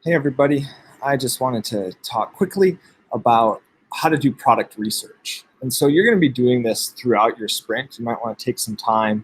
Hey everybody, I just wanted to talk quickly about how to do product research. And so you're going to be doing this throughout your sprint. You might want to take some time,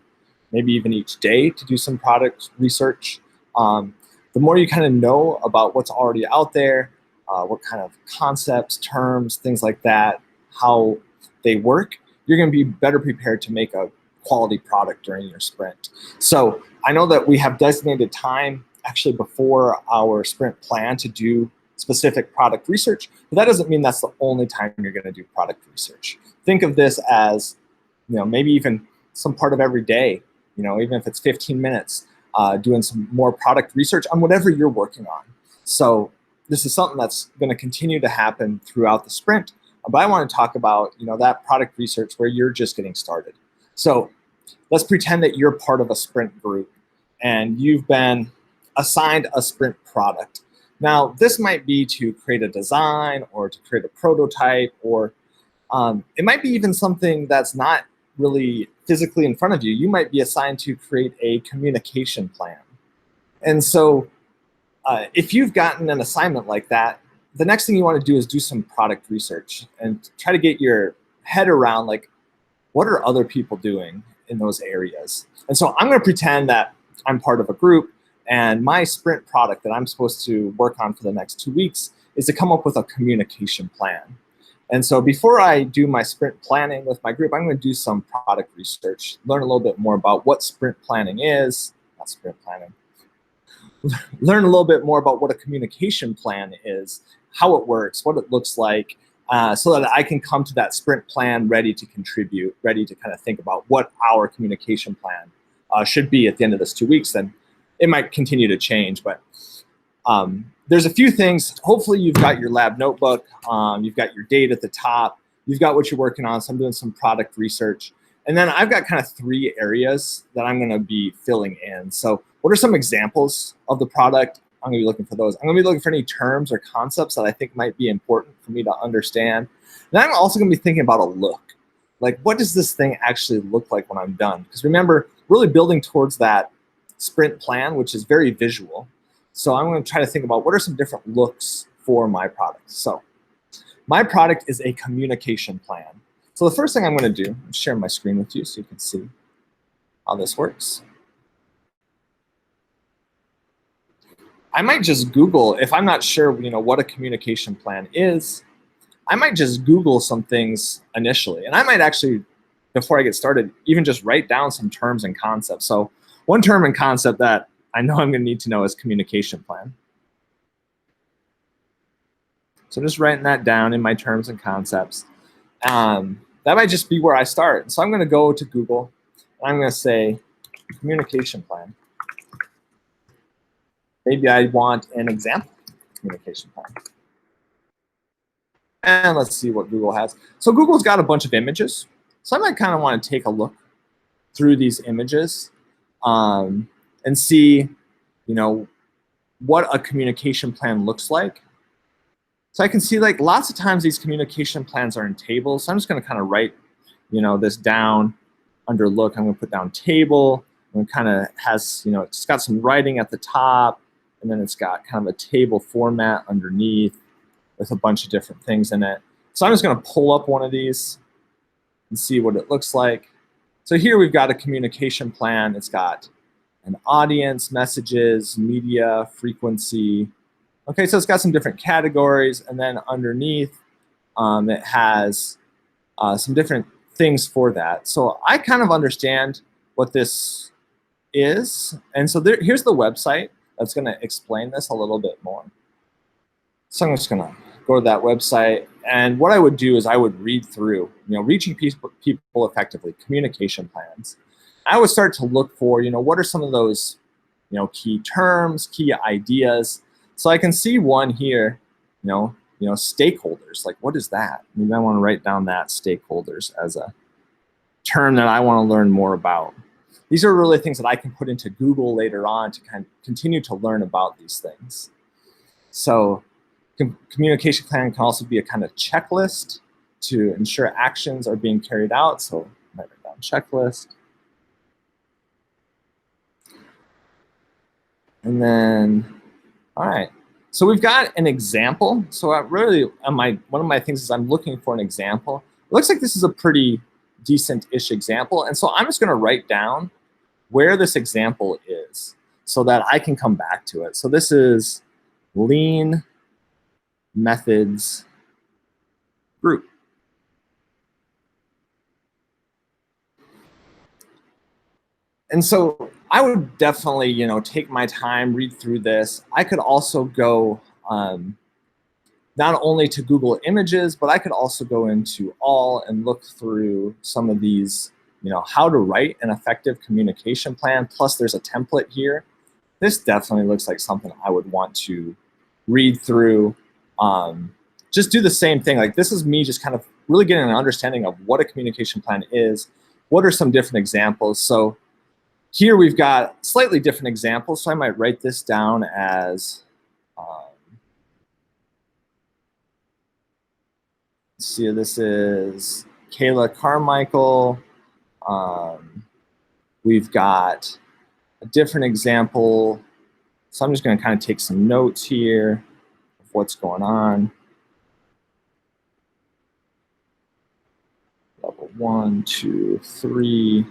maybe even each day, to do some product research. The more you kind of know about what's already out there, what kind of concepts, terms, things like that, how they work, you're going to be better prepared to make a quality product during your sprint. So I know that we have designated time actually before our sprint plan to do specific product research, but that doesn't mean that's the only time you're going to do product research. Think of this as, maybe even some part of every day, even if it's 15 minutes, doing some more product research on whatever you're working on. So this is something that's going to continue to happen throughout the sprint, but I want to talk about, that product research where you're just getting started. So let's pretend that you're part of a sprint group and you've been assigned a sprint product. Now, this might be to create a design or to create a prototype, or it might be even something that's not really physically in front of you. You might be assigned to create a communication plan. And so if you've gotten an assignment like that, the next thing you want to do is do some product research and try to get your head around, like, what are other people doing in those areas? And so I'm going to pretend that I'm part of a group, and my sprint product that I'm supposed to work on for the next 2 weeks is to come up with a communication plan. And so before I do my sprint planning with my group, I'm going to do some product research, learn a little bit more about what sprint planning is, not sprint planning, learn a little bit more about what a communication plan is, how it works, what it looks like, so that I can come to that sprint plan ready to contribute, ready to kind of think about what our communication plan should be at the end of this 2 weeks. And it might continue to change, but there's a few things. Hopefully you've got your lab notebook, you've got your date at the top, you've got what you're working on. So I'm doing some product research. And then I've got kind of 3 areas that I'm gonna be filling in. So what are some examples of the product? I'm gonna be looking for those. I'm gonna be looking for any terms or concepts that I think might be important for me to understand. And I'm also gonna be thinking about a look. Like, what does this thing actually look like when I'm done? Because remember, really building towards that sprint plan, which is very visual. So I'm going to try to think about what are some different looks for my product. So my product is a communication plan. So the first thing I'm going to do is share my screen with you so you can see how this works. I might just Google, if I'm not sure, what a communication plan is, I might just Google some things initially. And I might actually, before I get started, even just write down some terms and concepts. So one term and concept that I know I'm going to need to know is communication plan. So I'm just writing that down in my terms and concepts. That might just be where I start. So I'm going to go to Google, and I'm going to say communication plan. Maybe I want an example communication plan. And let's see what Google has. So Google's got a bunch of images. So I might kind of want to take a look through these images and see, what a communication plan looks like. So I can see, like, lots of times these communication plans are in tables. So I'm just going to kind of write, this down under look. I'm going to put down table, and it kind of has, it's got some writing at the top, and then it's got kind of a table format underneath with a bunch of different things in it. So I'm just going to pull up one of these and see what it looks like. So here we've got a communication plan. It's got an audience, messages, media, frequency. Okay, so it's got some different categories, and then underneath it has some different things for that. So I kind of understand what this is, and so here's the website that's going to explain this a little bit more. So I'm just going to go to that website, and what I would do is I would read through, reaching people effectively, communication plans. I would start to look for, what are some of those, key terms, key ideas. So I can see one here, stakeholders. Like, what is that? Maybe I want to write down that stakeholders as a term that I want to learn more about. These are really things that I can put into Google later on to kind of continue to learn about these things. So communication plan can also be a kind of checklist to ensure actions are being carried out. So I might write down checklist. And then, all right. So we've got an example. So one of my things is I'm looking for an example. It looks like this is a pretty decent-ish example. And so I'm just going to write down where this example is so that I can come back to it. So this is lean methods group. And so I would definitely, take my time, read through this. I could also go not only to Google Images, but I could also go into all and look through some of these, how to write an effective communication plan. Plus there's a template here. This definitely looks like something I would want to read through. Just do the same thing. Like this is me just kind of really getting an understanding of what a communication plan is. What are some different examples? So here we've got slightly different examples. So I might write this down as, let's see, this is Kayla Carmichael. We've got a different example. So I'm just going to kind of take some notes here of what's going on. Level 1, 2, 3.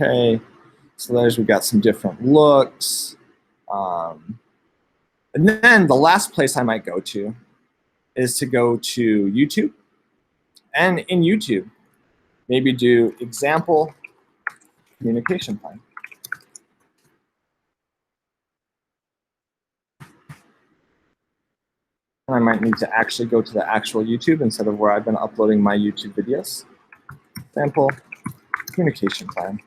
Okay. So we've got some different looks. And then the last place I might go to is to go to YouTube. And in YouTube, maybe do example communication plan. And I might need to actually go to the actual YouTube instead of where I've been uploading my YouTube videos. Example communication plan.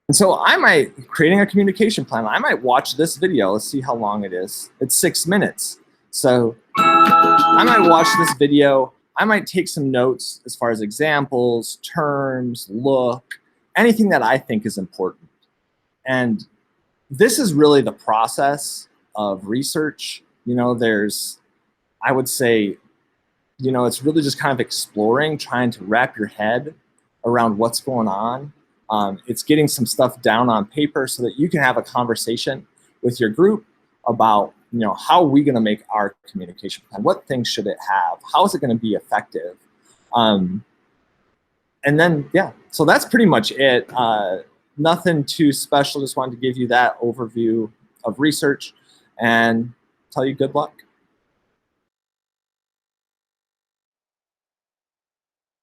And so creating a communication plan, I might watch this video. Let's see how long it is. It's 6 minutes. So I might watch this video. I might take some notes as far as examples, terms, look, anything that I think is important. And this is really the process of research. I would say, it's really just kind of exploring, trying to wrap your head around what's going on. It's getting some stuff down on paper so that you can have a conversation with your group about, how are we going to make our communication plan? What things should it have? How is it going to be effective? And then, yeah, so that's pretty much it. Nothing too special. Just wanted to give you that overview of research and tell you good luck.